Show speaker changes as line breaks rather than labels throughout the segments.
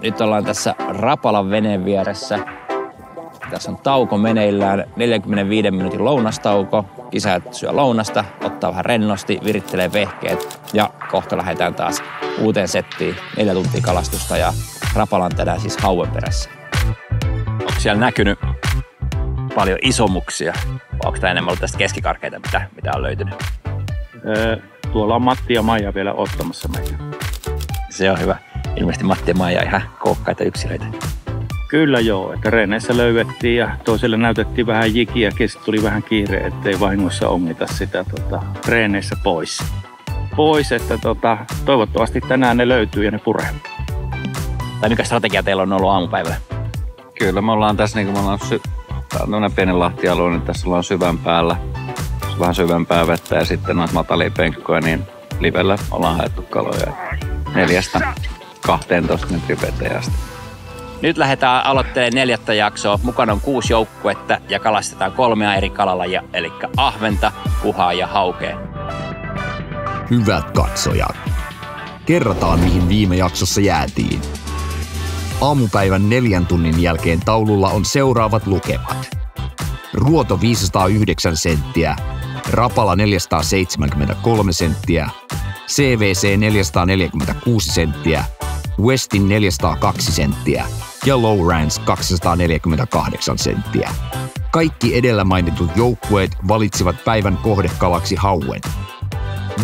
Nyt ollaan tässä Rapalan veneen vieressä. Tässä on tauko meneillään, 45 minuutin lounastauko. Kisät syö lounasta, ottaa vähän rennosti, virittelee vehkeet ja kohta lähdetään taas uuteen settiin. 4 tuntia kalastusta ja Rapalan tänään siis hauen perässä. Onko siellä näkynyt paljon isomuksia? Vai onko tämä enemmän ollut tästä keskikarkeita, mitä on löytynyt?
Tuolla on Matti ja Maija vielä ottamassa meitä.
Se on hyvä. Ilmeisesti Matti ja Maija ihan kookkaita yksilöitä.
Kyllä joo, että reeneissä löydettiin ja toiselle näytettiin vähän jikiä, kesken tuli vähän kiire, ettei vahingossa ongita sitä reeneissä pois. Että toivottavasti tänään ne löytyy ja ne puree.
Tai mikä strategia teillä on ollut aamupäivällä?
Kyllä me ollaan tässä, niin kuin me ollaan tämmöinen pienen lahtialue, niin tässä ollaan syvän päällä. Vähän syvempää vettä ja sitten noita matalia penkkoja, niin livellä ollaan haettu kaloja 4-12 metrin veteen asti.
Nyt lähdetään aloittelemaan 4. jaksoa. Mukana on 6 joukkuetta ja kalastetaan 3 eri kalalajia, eli ahventa, kuhaa ja haukea.
Hyvät katsojat, kerrataan mihin viime jaksossa jäätiin. Aamupäivän 4 tunnin jälkeen taululla on seuraavat lukemat. Ruoto 509 senttiä, Rapala 473 senttiä, CVC 446 senttiä, Westin 402 senttiä ja Lowrance 248 senttiä. Kaikki edellä mainitut joukkueet valitsivat päivän kohdekalaksi hauen.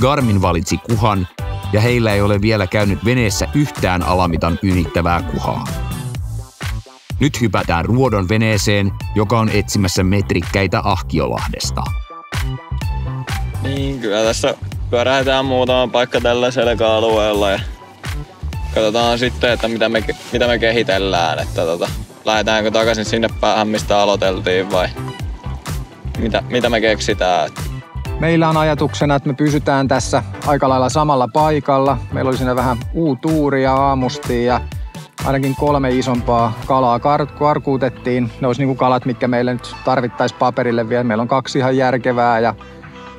Garmin valitsi kuhan ja heillä ei ole vielä käynyt veneessä yhtään alamitan ylittävää kuhaa. Nyt hypätään Ruodon veneeseen, joka on etsimässä metrikkäitä Ahkiolahdesta.
Niin, kyllä tässä pyörähdetään muutama paikka tällä selkäalueella ja katsotaan sitten, että mitä me kehitellään. Että lähdetäänkö takaisin sinne päähän, mistä aloiteltiin vai mitä me keksitään.
Meillä on ajatuksena, että me pysytään tässä aika lailla samalla paikalla. Meillä oli siinä vähän uutuuria aamustiin ja ainakin 3 isompaa kalaa karkuutettiin. Ne olisi niinku kalat, mitkä meille nyt tarvittaisiin paperille vielä. Meillä on 2 ihan järkevää ja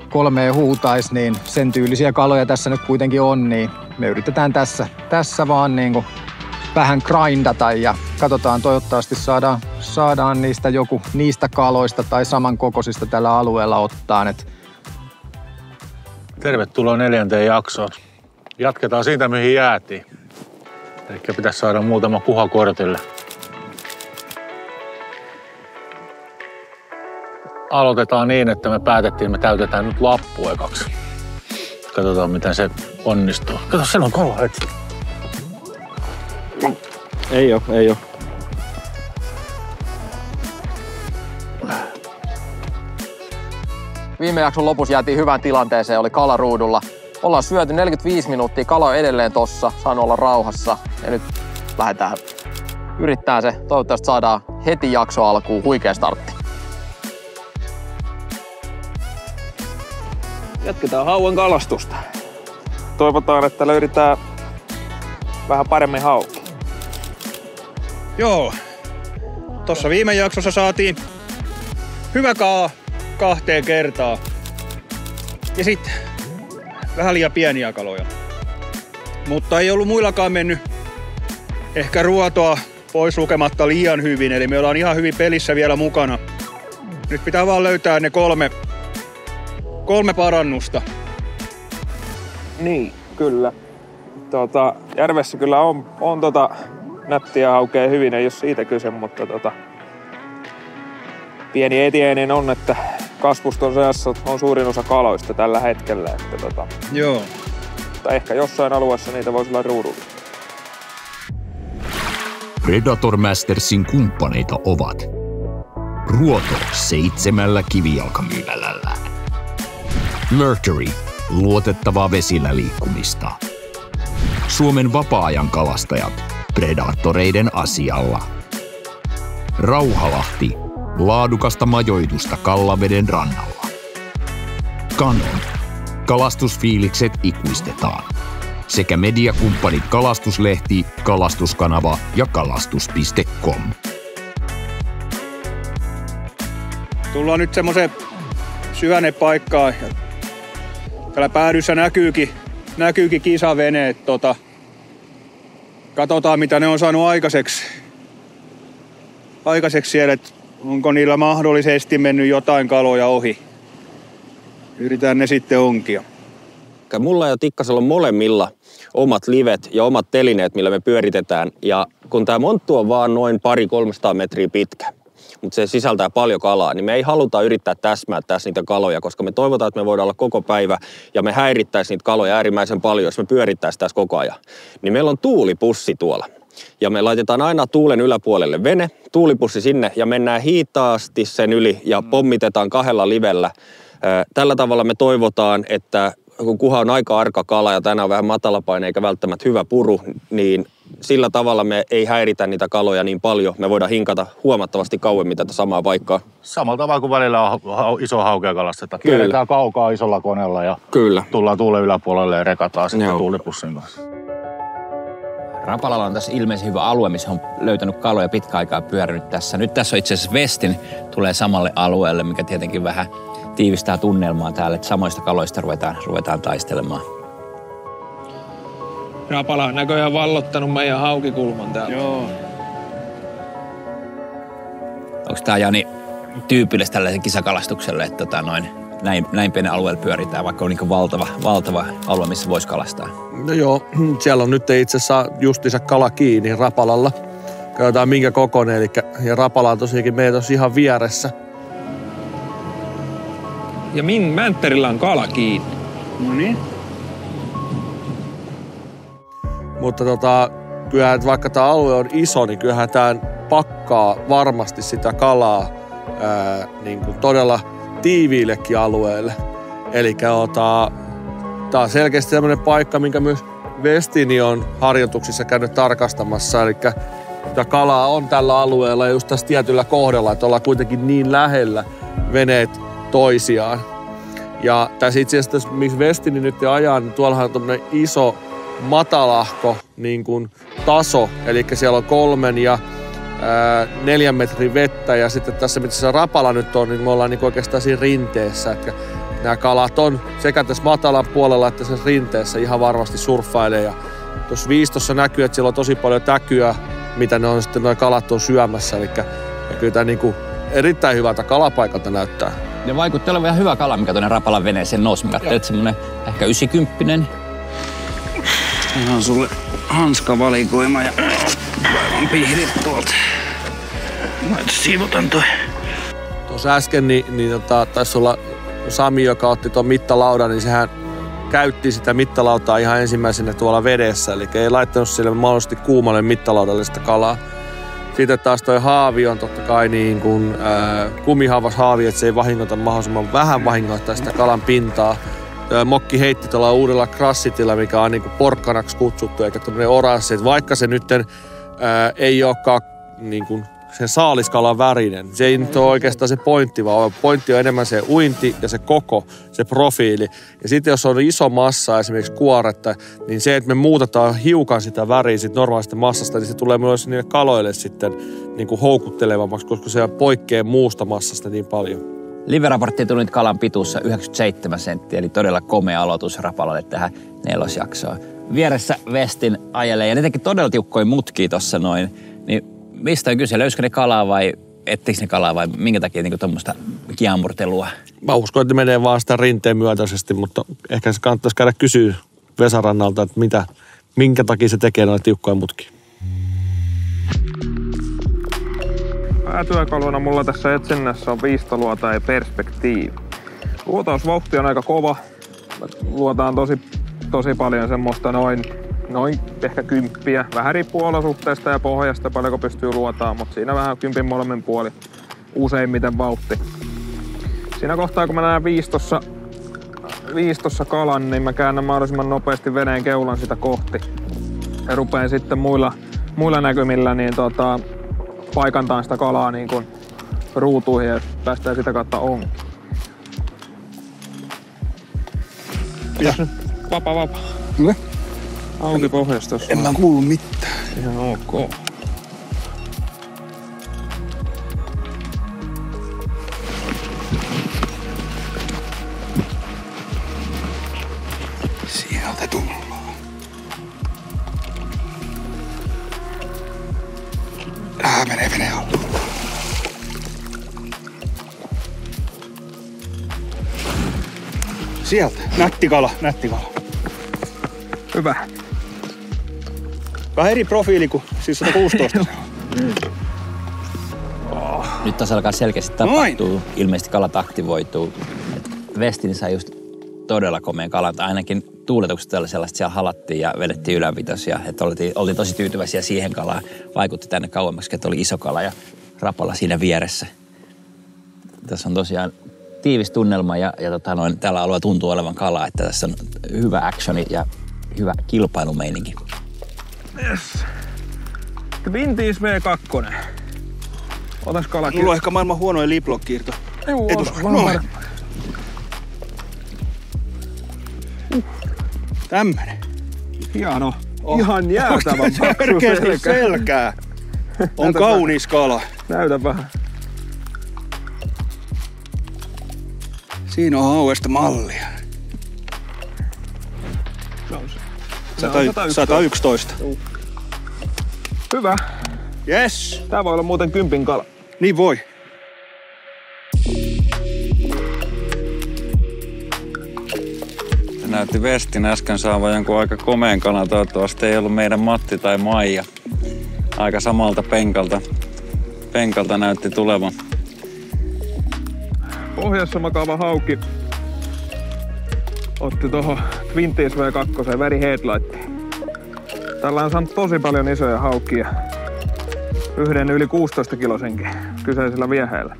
3 huutais, niin sen tyylisiä kaloja tässä nyt kuitenkin on, niin me yritetään tässä vaan niinku vähän grindata ja katsotaan, toivottavasti saadaan niistä joku niistä kaloista tai samankokoisista tällä alueella ottaan.
Tervetuloa 4. jaksoon. Jatketaan siitä, mihin jäätiin. Ehkä pitäisi saada muutama kuha kortille. Aloitetaan niin, että me päätettiin, että me täytetään nyt lappu ekaksi. Katsotaan, miten se onnistuu. Kato, siellä on kala heti.
Ei oo.
Viime jakson lopussa jäätiin hyvään tilanteeseen, oli kalaruudulla. Ollaan syöty 45 minuuttia, kala on edelleen tossa, saanut olla rauhassa. Ja nyt lähdetään yrittää se. Toivottavasti saadaan heti jakso alkuun huikea startti.
Jatketaan hauen kalastusta. Toivotaan, että löydetään vähän paremmin hauki.
Joo. Tossa viime jaksossa saatiin hyvä kala 2 kertaa. Ja sitten vähän liian pieniä kaloja. Mutta ei ollut muillakaan mennyt ehkä ruotoa pois lukematta liian hyvin. Eli me ollaan ihan hyvin pelissä vielä mukana. Nyt pitää vaan löytää ne 3 parannusta.
Niin, kyllä. Järvessä kyllä on nättiä haukea hyvin, ei ole siitä kyse, mutta pieni etiäinen on, että kasvuston seassa on suurin osa kaloista tällä hetkellä. Että
Joo.
Mutta ehkä jossain alueessa niitä voisi olla ruudulla.
Predator Mastersin kumppaneita ovat Ruoto 7 kivijalkamyymälällä, Mercury, luotettavaa vesillä liikkumista, Suomen vapaa-ajan kalastajat Predatoreiden asialla, Rauhalahti, laadukasta majoitusta Kallaveden rannalla, Canon, kalastusfiilikset ikuistetaan, sekä mediakumppanit Kalastuslehti, Kalastuskanava ja kalastus.com.
Tullaan nyt semmoiseen syvännepaikkaan. Täällä päädyssä näkyykin kisaveneet. Katsotaan, mitä ne on saanut aikaiseksi siellä, että onko niillä mahdollisesti mennyt jotain kaloja ohi. Yritetään ne sitten onkia.
Mulla ja Tikkasella on molemmilla omat livet ja omat telineet, millä me pyöritetään. Ja kun tämä monttu on vaan noin 200-300 metriä pitkä, mutta se sisältää paljon kalaa, niin me ei haluta yrittää täsmää tässä niitä kaloja, koska me toivotaan, että me voidaan olla koko päivä ja me häirittäisiin niitä kaloja äärimmäisen paljon, jos me pyörittäisiin tässä koko ajan. Niin meillä on tuulipussi tuolla. Ja me laitetaan aina tuulen yläpuolelle vene, tuulipussi sinne ja mennään hitaasti sen yli ja pommitetaan 2 livellä. Tällä tavalla me toivotaan, että kun kuha on aika arka kala ja tänään on vähän matalapaine eikä välttämättä hyvä puru, niin sillä tavalla me ei häiritä niitä kaloja niin paljon. Me voidaan hinkata huomattavasti kauemmin tätä samaa paikkaa.
Samalla tavalla kuin välillä on iso haukea kalastetaan. Kierretään kaukaa isolla koneella ja tullaan tuulen yläpuolelle ja rekataan sitten tuulipussin kanssa.
Rapalalla on tässä ilmeisen hyvä alue, missä on löytänyt kaloja pitkä aikaa pyörinyt tässä. Nyt tässä on itse asiassa Westin tulee samalle alueelle, mikä tietenkin vähän tiivistää tunnelmaa täällä, että samoista kaloista ruvetaan taistelemaan.
Rapala on näköjään vallottanut meidän haukikulman täällä.
Joo.
Onko tää, Jani, tyypillistä tällaisen kisakalastukselle, että näin pienen alueella pyöritään, vaikka on niin valtava alue, missä voisi kalastaa?
No joo, siellä on nyt itse asiassa justiinsa kala kiinni Rapalalla. Katsotaan minkä kokoinen, ja Rapala on tosiaankin meidän tuossa ihan vieressä.
Ja Mäntterillä on kala kiinni.
No niin.
Mutta kyllähän vaikka tämä alue on iso, niin kyllähän tämä pakkaa varmasti sitä kalaa niin kuin todella tiiviillekin alueelle. Eli tämä on selkeästi sellainen paikka, minkä myös Westini on harjoituksissa käynyt tarkastamassa. Eli tämä kalaa on tällä alueella just tässä tietyllä kohdalla, että ollaan kuitenkin niin lähellä veneet toisiaan. Ja tässä itse asiassa, missä Westini nyt ajaa, niin tuollahan on tämmöinen iso matalahko niin kuin taso. Eli siellä on 3 ja 4 metrin vettä ja sitten tässä, mitä se Rapala nyt on, niin me ollaan niin oikeastaan siinä rinteessä. Että nämä kalat on sekä tässä matalan puolella että tässä rinteessä ihan varmasti surffailee. Ja tuossa viistossa näkyy, että siellä on tosi paljon täkyä, mitä ne on sitten nuo kalat on syömässä. Eli kyllä tämä niin kuin erittäin hyvältä kalapaikalta näyttää.
Ja vaikuttaa olevan ihan hyvä kala, mikä tuonne Rapalan veneeseen nousi. Mä katsoin, että semmoinen ehkä 90.
Ihan sulle hanskavalikoima ja aivan pihdit tuolta. Mä siivotan toi.
Tuossa äsken taisi olla Sami, joka otti tuon mittalaudan, niin sehän käytti sitä mittalautaa ihan ensimmäisenä tuolla vedessä. Eli ei laittanut sille mahdollisesti kuumalle mittalaudalle sitä kalaa. Sitten taas toi haavi on totta kai niin kuin kumihaavas haavi, että se ei vahingoita mahdollisimman vähän vahingoittaa sitä kalan pintaa. Mokki heitti tuolla uudella krassitilla, mikä on niin kuin porkkanaksi kutsuttu, eikä tämmöinen oranssi. Että vaikka se nyt ei olekaan niin kuin sen saaliskalan värinen, se ei nyt ole oikeastaan se pointti, vaan pointti on enemmän se uinti ja se koko, se profiili. Ja sitten jos on iso massa, esimerkiksi kuoretta, niin se, että me muutetaan hiukan sitä väriä sit normaalista massasta, niin se tulee myös niille kaloille sitten niin kuin houkuttelevammaksi, koska se poikkeaa muusta massasta niin paljon.
Live-raportti tuli nyt kalan pituussa 97 senttiä, eli todella komea aloitus Rapalalle tähän 4. jaksoon. Vieressä Westin ajelee, ja ne teki todella tiukkoja mutkia tuossa noin. Niin mistä on kyse? Löysikö ne kalaa vai ettekö ne kalaa vai minkä takia niin tuommoista kiamurtelua?
Mä uskon, että menee vaan sitä rinteen myötäisesti, mutta ehkä se kannattaisi käydä kysyä Vesarannalta, että minkä takia se tekee noita tiukkoja mutkia.
Päätyökaluna mulla tässä etsinnässä on viistoluota ja perspektiivi. Luotausvauhti on aika kova. Luotaan tosi paljon semmoista noin ehkä 10. Vähän riippuu olosuhteista ja pohjasta, paljonko pystyy luotaan, mutta siinä vähän 10 molemmin puoli. Useimmiten vauhti. Siinä kohtaa, kun mä näen viistossa kalan, niin mä käännän mahdollisimman nopeasti veneen keulan sitä kohti. Ja rupeen sitten muilla näkymillä niin paikantaan sitä kalaa niin kuin ruutuihin ja päästään sitä kautta onki. Pitäis nyt vapa.
Ne?
Auki pohjasta tossa.
En mä kuulu mitään.
Ihan ok.
Sieltä tullaan. Menee vene alla.
Sieltä. Nätti kala.
Hyvä.
Vähän eri profiili kuin siis 116.
Nyt tässä alkaa selkeästi tapahtuu. Ilmeisesti kalat aktivoituu. Vestin sai just todella komeen kalan. Ainakin tuuletukset oli sellaiset, siellä halattiin ja vedettiin ylävitosia. Että oltiin tosi tyytyväisiä siihen kalaan. Vaikutti tänne kauemmaksi, että oli iso kala ja Rapala siinä vieressä. Tässä on tosiaan tiivis tunnelma ja tällä alueella tuntuu olevan kalaa, että tässä on hyvä actioni ja hyvä kilpailumeininki.
Yes. Twinties V2. Otas kala.
Mulla on ehkä maailman huonoin liplock-kiirto. Tämmönen.
Hieno. Ihan jäätävän paksu
selkää. On kaunis kala.
Näytä vähän.
Siinä on hauesta mallia. 111.
Hyvä.
Yes.
Tää voi olla muuten 10 kala.
Niin voi.
Näytti Vestin äsken saavan jonkun aika komeen kalan. Toivottavasti ei ollut meidän Matti tai Maija. Aika samalta penkalta näytti tulevan.
Pohjassa makaava hauki otti tuohon Twinties V2 väri headlightiin. Tällä on saanut tosi paljon isoja haukia. Yhden yli 16 kilosenkin kyseisellä vieheellä.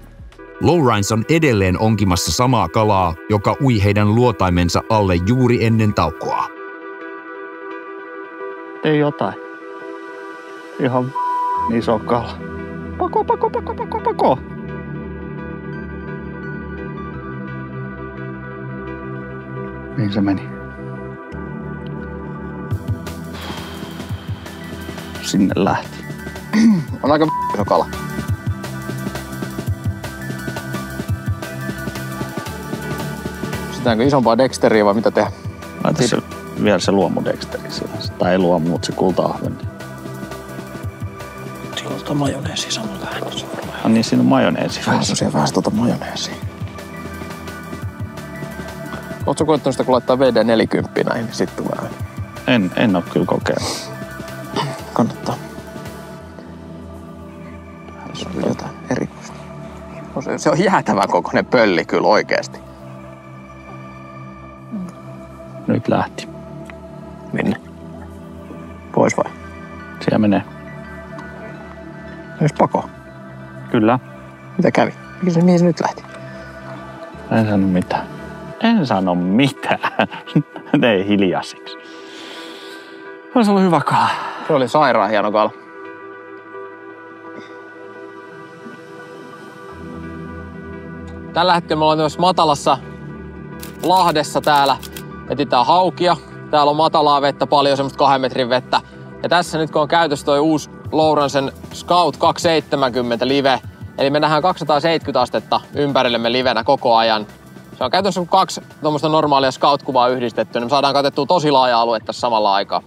Lowrines on edelleen onkimassa samaa kalaa, joka ui heidän luotaimensa alle juuri ennen taukoa.
Tee jotain. Ihan iso kala. Pako. Niin se meni. Sinne lähti.
On aika iso kala. Pistetäänkö isompaa Dexteriä vai mitä tehdä?
Laita se vielä se luomu Dexteri siellä. Tai ei luomu, mutta se kulta-ahven. Silloin on majoneesi samalla äänessä. Niin siinä on majoneesi.
Vähän tuota majoneesia. Ootko koettanut sitä, kun laittaa VD40 näihin, niin sit tulee?
En oo kyllä kokeillut.
Kannattaa. Se on jotain erikoista. Se on jäätävän kokoinen pölli kyllä oikeesti.
Nyt lähti.
Minne? Pois vai?
Siellä menee.
Myös pako?
Kyllä.
Mitä kävi? Mihin se nyt lähti?
En sano mitään. Tee hiljaisiksi. Olisi ollut hyvä kala.
Se oli sairaan hieno kala. Tällä hetkellä me ollaan myös matalassa lahdessa täällä. Etsitään haukia. Täällä on matalaa vettä, paljon semmoista 2 metrin vettä. Ja tässä nyt kun on käytössä toi uusi Lowrancen Scout 270 live, eli me nähdään 270 astetta ympärillemme livenä koko ajan. Se on käytössä kun 2 tuommoista normaalia Scout-kuvaa yhdistetty, niin me saadaan katettua tosi laaja alue tässä samalla aikaa.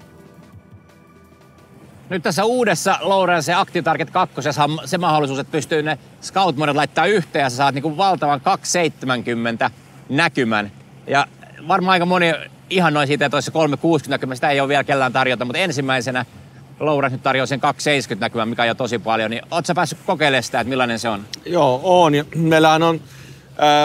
Nyt tässä uudessa Lowrance Active Target 2 on se mahdollisuus, että pystyy ne Scout-modot laittaa yhteen ja sä saat niinku valtavan 270 näkymän. Ja varmaan aika moni ihannoi siitä, että olisi se 360 näkymä, sitä ei ole vielä kellään tarjota, mutta ensimmäisenä Lowrance nyt tarjoaa sen 270 näkymän, mikä on jo tosi paljon. Niin ootko sä päässyt kokeilemaan sitä, että millainen se on?
Joo, on. Ja meillähän on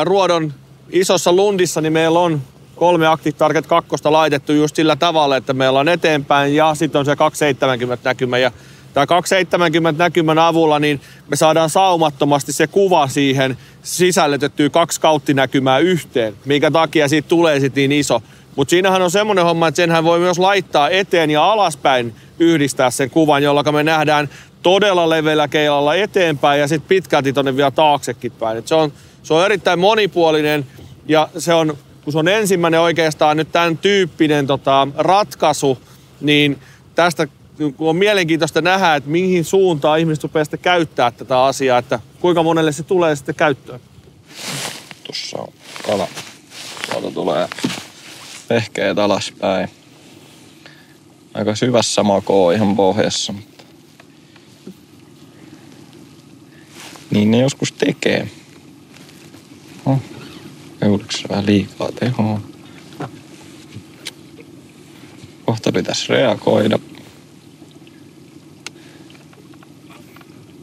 Ruodon isossa lundissa, niin meillä on 3 Active Target 2 laitettu just sillä tavalla, että meillä on eteenpäin ja sitten on se 270 näkymä. Ja tämä 270 näkymän avulla niin me saadaan saumattomasti se kuva siihen sisällytettyä 2 Scout-näkymää yhteen, minkä takia siitä tulee sitten niin iso. Mutta siinähän on semmoinen homma, että senhän voi myös laittaa eteen ja alaspäin yhdistää sen kuvan, jolloin me nähdään todella leveällä keilalla eteenpäin ja sitten pitkälti tonne vielä taaksekin päin. Se on erittäin monipuolinen ja se on, kun se on ensimmäinen oikeastaan nyt tämän tyyppinen ratkaisu, niin tästä on mielenkiintoista nähdä, että mihin suuntaan ihmiset rupeaa sitten käyttää tätä asiaa, että kuinka monelle se tulee sitten käyttöön.
Tuossa on kala. Tuolta tulee vehkeet alaspäin. Aika syvässä makoo ihan pohjassa. Niin ne joskus tekee. Oliko se vähän liikaa tehoa? Kohta pitäisi reagoida.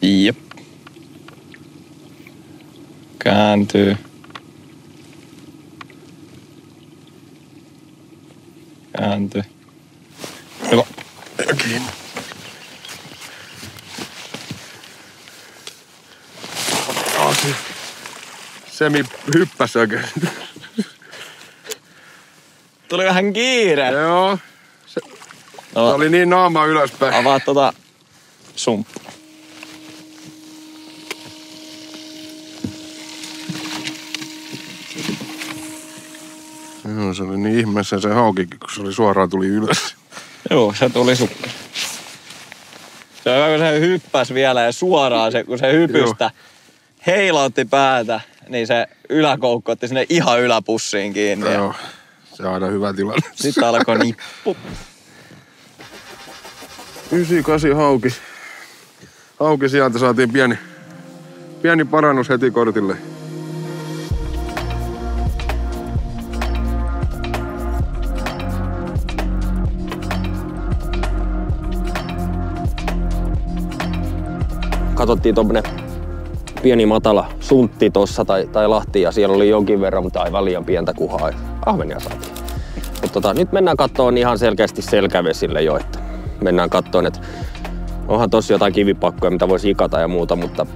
Jep. Kääntyy. Kääntyy. Hyvä.
Kiinni. Semi hyppäsi oikein.
Tuli vähän kiire.
Joo. Se oli niin naama ylöspäin.
Avaa sumppua.
Joo, se oli niin ihmeessä se haukikin, kun se oli suoraan tuli ylös.
Joo, se tuli sulle. Se on hyvä, kun se hyppäsi vielä ja suoraan kun se hypystä heilautti päätä, niin se yläkoukku otti sinne ihan yläpussiin kiinni.
Joo, se on aina hyvä tilanne.
Sitten alkoi nippu.
98 hauki. Hauki sieltä saatiin pieni parannus heti kortille.
Katsottiin tuommoinen pieni matala suntti tossa tai lahti ja siellä oli jonkin verran, mutta aivan liian pientä kuhaa. Ahvenia saatiin. Mutta nyt mennään kattoon ihan selkeästi selkävesille jo, että mennään kattoon, että onhan tossa jotain kivipakkoja, mitä voisi ikata ja muuta, mutta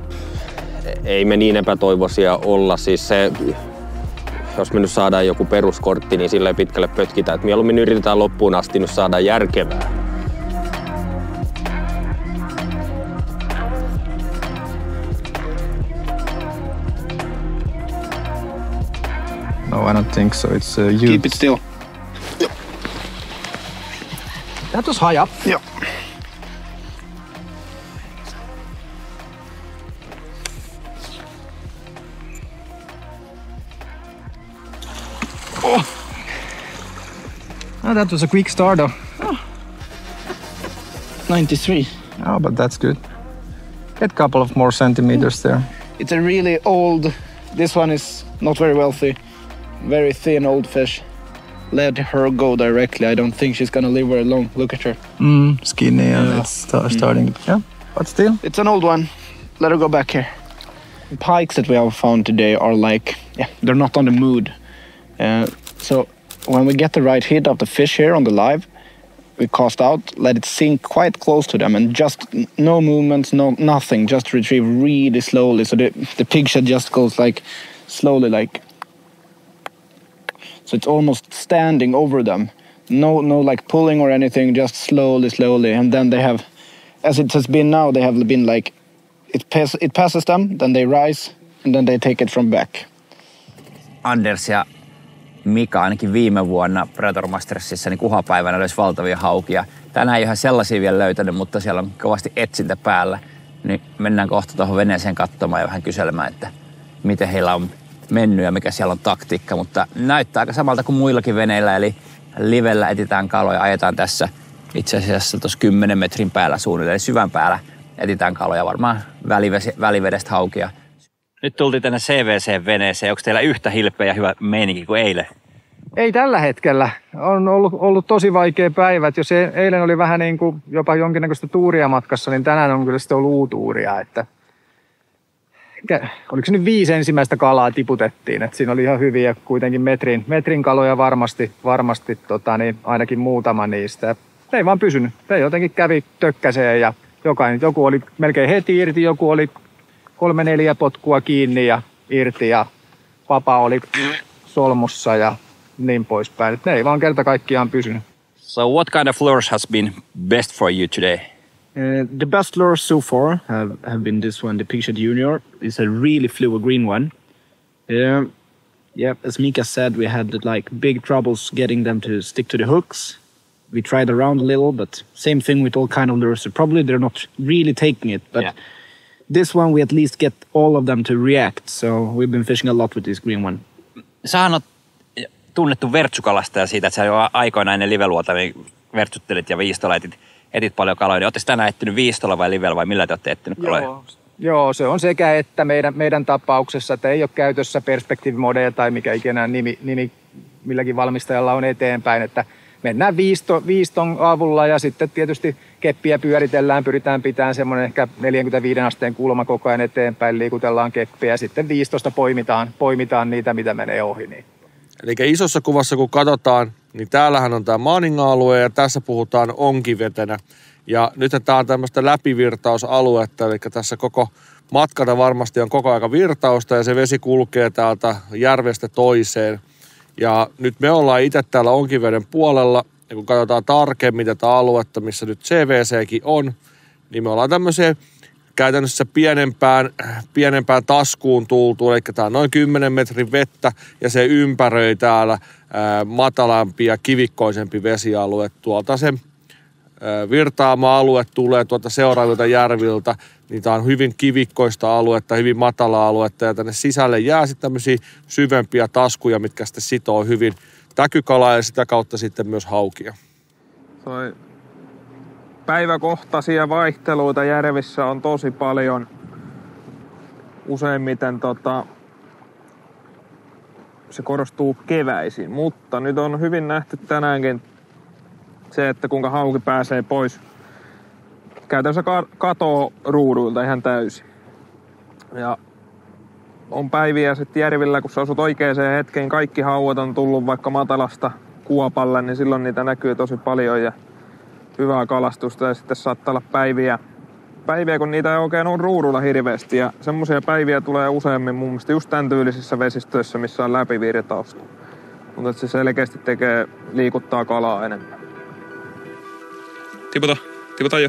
ei me niin epätoivoisia olla. Siis se, jos me nyt saadaan joku peruskortti, niin silleen pitkälle pötkitään, että mieluummin yritetään loppuun asti nyt saada järkevää.
No, I don't think so. It's huge.
Keep it still.
Yep. That was high up.
Yep.
Oh, that was a quick start, though.
93.
Oh, but that's good. Get a couple of more centimeters there.
It's a really old. This one is not very wealthy. Very thin old fish. Let her go directly. I don't think she's gonna live very long. Look at her.
Skinny and it's starting. Yeah, but still.
It's an old one. Let her go back here. The pikes that we have found today are like, they're not on the mood. So when we get the right hit of the fish here on the live, we cast out, let it sink quite close to them, and just no movements, nothing. Just retrieve really slowly. So the pig shed just goes like slowly, like. So it's almost standing over them. No like pulling or anything, just slowly. And then they have, as it has been now, they have been like, it passes them, then they rise, and then they take it from back.
Anders ja Mika ainakin viime vuonna Predator Mastersissa niin kuhapäivänä löysi valtavia haukia. Tänään ei ihan sellaisia vielä löytänyt, mutta siellä on kovasti etsintä päällä. Niin mennään kohta tuohon veneeseen katsomaan ja vähän kyselemään, että miten heillä on mennyt ja mikä siellä on taktiikka, mutta näyttää aika samalta kuin muillakin veneillä, eli livellä etsitään kaloja, ajetaan tässä itse asiassa tuossa 10 metrin päällä suunnilleen, eli syvän päällä etsitään kaloja, varmaan välivedestä haukia. Nyt tultiin tänne CVC-veneeseen, onko teillä yhtä hilpeä ja hyvä meininki kuin eilen?
Ei tällä hetkellä. On ollut tosi vaikea päivä. Jos eilen oli vähän niin kuin jopa jonkinnäköistä tuuria matkassa, niin tänään on kyllä sitten ollut uutuuria, että oliko se nyt 5 ensimmäistä kalaa tiputettiin, että siinä oli ihan hyviä kuitenkin metrin kaloja varmasti niin ainakin muutama niistä. Ne ei vaan pysynyt. Ne jotenkin kävi tökkäseen ja joku oli melkein heti irti, joku oli 3-4 potkua kiinni ja irti ja papa oli solmussa ja niin poispäin. Ne ei vaan kerta kaikkiaan pysynyt.
So what kind of lures has been best for you today?
The best lures so far have been this one, the Pigshed Junior. It's a really fluid green one. As Mika said, we had like big troubles getting them to stick to the hooks. We tried around a little, but same thing with all kind of lures. So probably they're not really taking it, but this one we at least get all of them to react. So we've been fishing a lot with this green one.
Sähän on tunnettu vertsukalastaja siitä, että sä jo aikoinaan ennen liveluota niin vertsuttelit ja viistolla etit paljon kaloja. Oletteko tänään etsinyt viistolla vai livellä vai millä te olette etsinyt kaloja?
Joo, Joo, se on sekä että meidän tapauksessa, että ei ole käytössä perspektiivimodeja tai mikä ikinä nimi milläkin valmistajalla on eteenpäin, että mennään viiston avulla ja sitten tietysti keppiä pyritään pitämään semmoinen ehkä 45 asteen kulma koko ajan eteenpäin, liikutellaan keppiä ja sitten 15 poimitaan niitä, mitä menee ohi. Niin.
Eli isossa kuvassa kun katsotaan, niin täällähän on tämä Maaninga-alue ja tässä puhutaan onkivetenä. Ja nyt tämä on tämmöistä läpivirtausaluetta, eli tässä koko matkana varmasti on koko aika virtausta ja se vesi kulkee täältä järvestä toiseen. Ja nyt me ollaan itse täällä onkiveden puolella ja kun katsotaan tarkemmin tätä aluetta, missä nyt CVCkin on, niin me ollaan tämmöiseen käytännössä pienempään taskuun tultu, eli tämä on noin 10 metrin vettä ja se ympäröi täällä matalampi ja kivikkoisempi vesialue. Tuolta se virtaama alue tulee tuolta seuraavilta järviltä, niin tämä on hyvin kivikkoista aluetta, hyvin matalaa aluetta ja tänne sisälle jää sitten tämmöisiä syvempiä taskuja, mitkä sitten sitoo hyvin täkykalaa ja sitä kautta sitten myös haukia.
Päiväkohtaisia vaihteluita järvissä on tosi paljon. Useimmiten se korostuu keväisin, mutta nyt on hyvin nähty tänäänkin se, että kuinka hauki pääsee pois. Käytännössä katoo ruuduilta ihan täysin. Ja on päiviä sitten järvillä, kun sä osut oikeaan hetkeen, kaikki hauet on tullut vaikka matalasta kuopalle, niin silloin niitä näkyy tosi paljon ja hyvää kalastusta. Ja sitten saattaa olla päiviä, kun niitä ei oikein ole ruudulla hirveästi. Ja semmoisia päiviä tulee useammin mun mielestä just tämän tyylisissä vesistöissä, missä on läpivirtausta. Mutta se selkeästi liikuttaa kalaa enemmän.
Tiputa jo.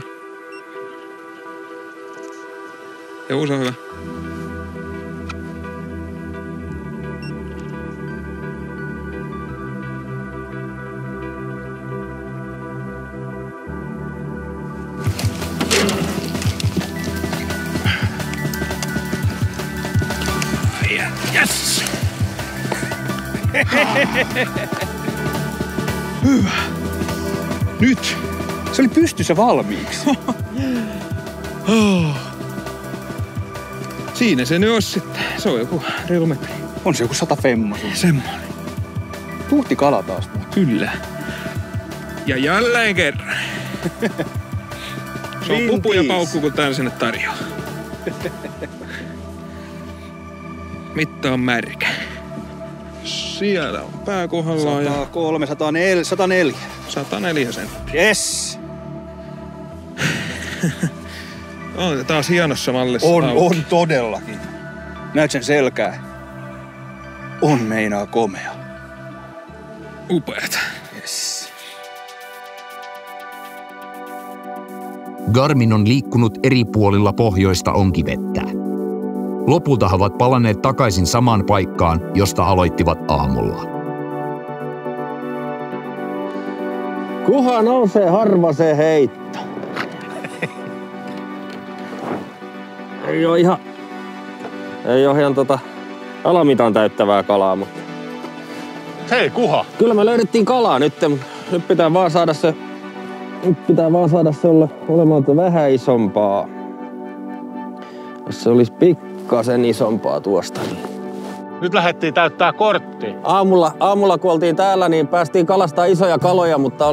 Joo, se on hyvä.
Yes! Hyvä. Nyt. Se oli pystyssä valmiiksi.
Siinä se nyt on sitten. Se on joku reilu metri.
On se joku 100 femma.
Semmoinen.
Puhti kala taas.
Kyllä. Ja jälleen kerran. Se on pupu ja paukku, kun täällä sinne tarjoaa. Mitta on märkä. Siellä on pää kohdallaan.
103, 104.
104 senttiä.
Yes!
On taas hienossa mallissa.
On todellakin. Näet sen selkää. On meinaa komea.
Upeeta.
Yes.
Garmin on liikkunut eri puolilla pohjoista onkivettä. Lopulta he ovat palanneet takaisin samaan paikkaan, josta aloittivat aamulla.
Kuha nousee, harva se heitto. Ei ole ihan alamitan täyttävää kalaa, mutta...
Hei, Kuha!
Kyllä me löydettiin kalaa nyt. Nyt pitää vaan saada se olemaan vähän isompaa. Jos se olisi pikkasen isompaa tuosta.
Nyt lähdettiin täyttää korttia.
Aamulla kun oltiin täällä, niin päästiin kalastaa isoja kaloja, mutta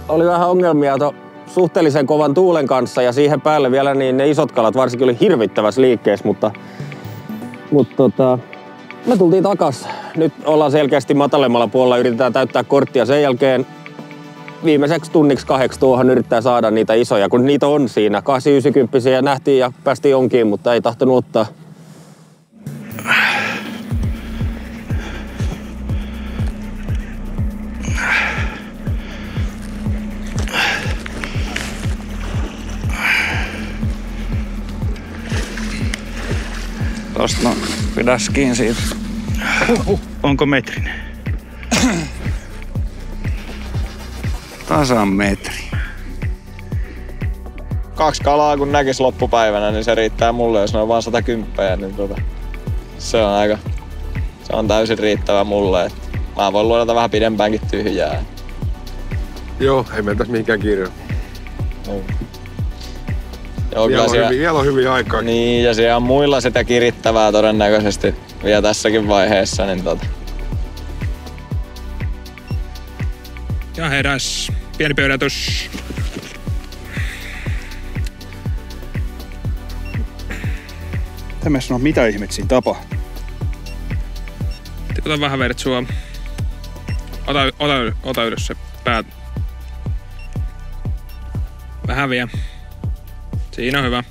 oli vähän ongelmia suhteellisen kovan tuulen kanssa ja siihen päälle vielä niin ne isot kalat varsinkin oli hirvittävässä liikkeessä, mutta me tultiin takas. Nyt ollaan selkeästi matalemmalla puolella, yritetään täyttää korttia. Sen jälkeen viimeiseksi tunniksi 2 tuohon yrittää saada niitä isoja, kun niitä on siinä. 890 nähtiin ja päästiin onkiin, mutta ei tahtonut ottaa.
Tosta no, pidäs kiinni siitä. Onko metrinen? Tasan metri.
2 kalaa kun näkis loppupäivänä, niin se riittää mulle, jos ne on vaan 110, niin se on täysin riittävä mulle. Et mä voin luodata vähän pidempäänkin tyhjää.
Joo, ei meillä tässä mihinkään kiire.
Joo,
vielä on hyviä aikaa.
Niin, ja siellä on muilla sitä kirittävää todennäköisesti vielä tässäkin vaiheessa. Niin
Ja heräs. Pieni pöydätys.
Tämä sanoo, mitä ihmet siinä tapahtuu.
Ota vähän vedet sua. Ota ylös se päät. Vähän vielä. Siinä on hyvä.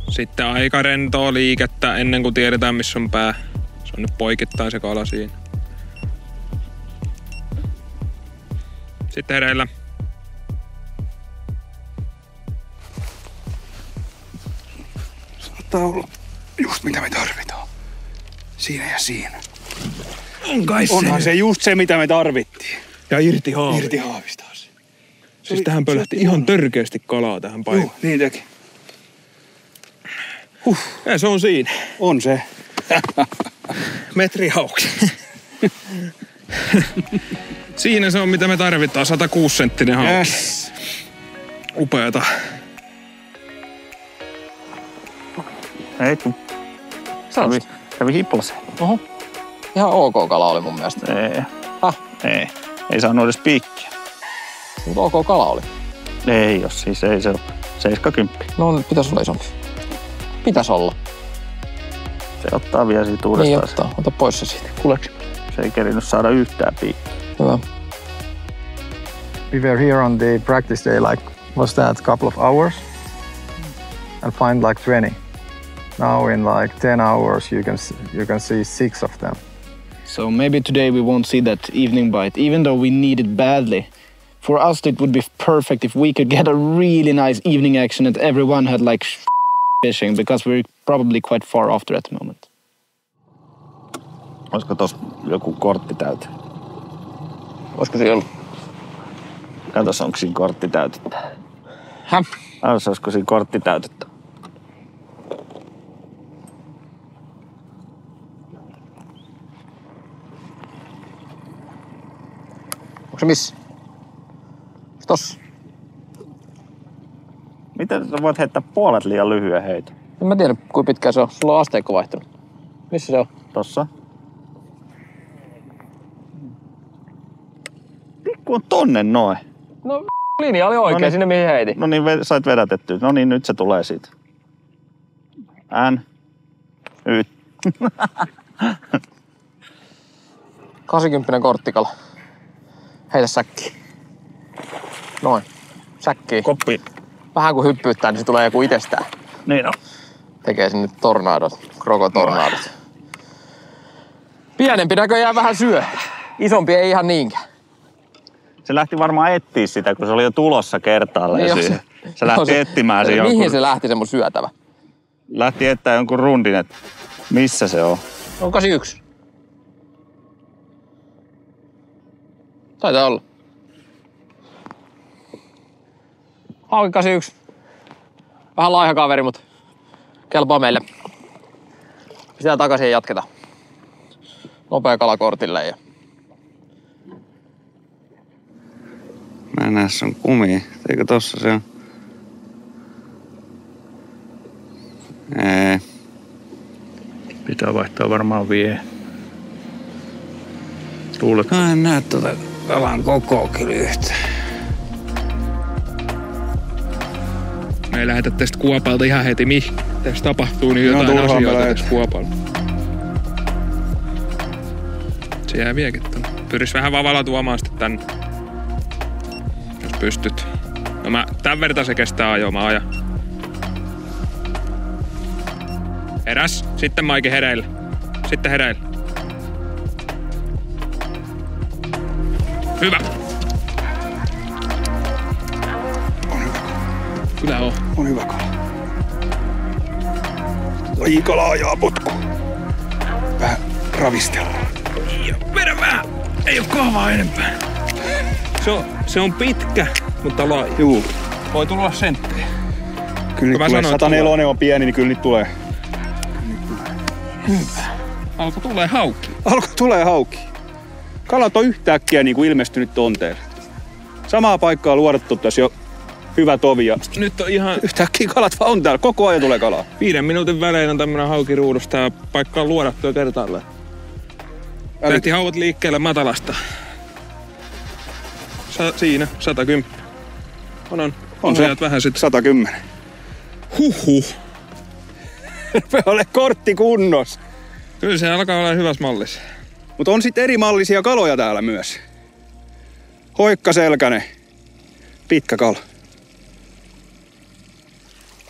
Sitten aika rentoa liikettä ennen kuin tiedetään missä on pää. Se on nyt poikittain se kala siinä. Sitten hereillä.
Saattaa olla just mitä me tarvitaan. Siinä ja siinä. Onhan se just se mitä me tarvittiin.
Ja irti haavi.
Irti haavista.
Siis tähän pölähti ihan törkeästi kalaa tähän paikkaan.
Niin teki.
Ja se on siinä.
On se.
Metri hauki. Siinä se on mitä me tarvitaan. 106-senttinen hauki.
Yes.
Upeata.
Ei kun. Kävi hiplaseen.
Oho. Ihan ok kala oli mun mielestä.
Ei. Ei saanut edes piikkiä.
Mutta ok kala oli.
Ei jos siis ei se ole. 70.
No pitäis olla isompi. Pitäis olla.
Se ottaa vielä siitä uudestaan.
Niin ottaa. Ota pois se siitä. Kuuleeko?
Se ei kerinyt saada yhtään piikkiä.
Hyvä.
We were here on the practice day like, was that a couple of hours? And find like 20. Now in like 10 hours you can see 6 of them.
So maybe today we won't see that evening bite, even though we need it badly. For us it would be perfect if we could get a really nice evening action that everyone had like fishing, because we're probably quite far after at the moment.
Olisiko tossa joku kortti täyteen?
Olisiko siellä ollut?
Katos, onko siinä kortti täytettä?
Häh?
Olisiko siinä kortti täytettä?
Onko se missä? Onko tossa?
Miten sä voit heittää puolet liian lyhyen heiton?
En mä tiedä, kuinka pitkään se on. Sulla on asteikko vaihtunut. Missä se on?
Tossa. Pikku on tonne noin.
No linja oli oikein, sinne mihin heitin.
No niin, sait vedätettyä. No niin, nyt se tulee siitä. Nyt.
80 korttikala. Heitä säkkiin. Noin. Säkkiin.
Koppi.
Vähän kun hyppyyttää, niin se tulee joku itsestään.
Niin on.
Tekee sinne tornadot, krokotornadot. Pienempi näköjään vähän syö. Isompi ei ihan niinkään.
Se lähti varmaan etsiä sitä, kun se oli jo tulossa kertaalleen
niin
siihen. Se lähti etsimään sen jonkun...
Mihin se lähti se mun syötävä?
Lähti etsiä jonkun rundin, että missä se on.
On 81. Taitaa olla. Hauki 81. Vähän laiha kaveri, mutta kelpaa meille. Sitä takaisin ja jatketaan. Nopea kala kortille ja...
Mä en näe sun kumia. Eikö tossa se on? Ei.
Pitää vaihtaa varmaan vie. Tuulet.
Mä en näe tota kalan koko kyllä yhtään.
Me ei lähetä tästä kuopalta ihan heti mihin. Tässä tapahtuu niin jotain asioita tässä kuopalla. Se jää viekin tonne. Pyris vähän vavalla tuomaan sitten tänne. Jos pystyt. No tän verran se kestää ajoa, mä ajan. Heräs. Sitten Maiki hereillä. Sitten hereillä. Hyvä. Kyllä on.
On hyvä kala. Lajikala ajaa potku. Vähän ravistellaan.
Ja vedä vähän. Ei oo kahvaa enempää. Se on pitkä, mutta laaja.
Juu.
Voi tulla senttejä.
Kyllä niitä tulee. 104 on pieni, niin kyllä niitä tulee.
Hyvä. Alko tulee hauki.
Alko tulee hauki. Kalat on yhtäkkiä niin kuin ilmestynyt tonteelle. Samaa paikkaa luodattu tässä jo hyvä tovi. Ja
Nyt on ihan...
Yhtäkkiä kalat vaan on täällä. Koko ajan tulee kalaa.
5 minuutin välein on tämmönen haukiruudusta ja paikka on luodattu jo kertaalleen. Lähti hauvat liikkeelle matalasta. Siinä, 110. On se vähän sit.
110.
Huhhuh.
Me ole kortti kunnos.
Kyllä se alkaa olla hyvässä mallissa.
Mutta on sitten eri mallisia kaloja täällä myös. Hoikkaselkäinen. Pitkä kala.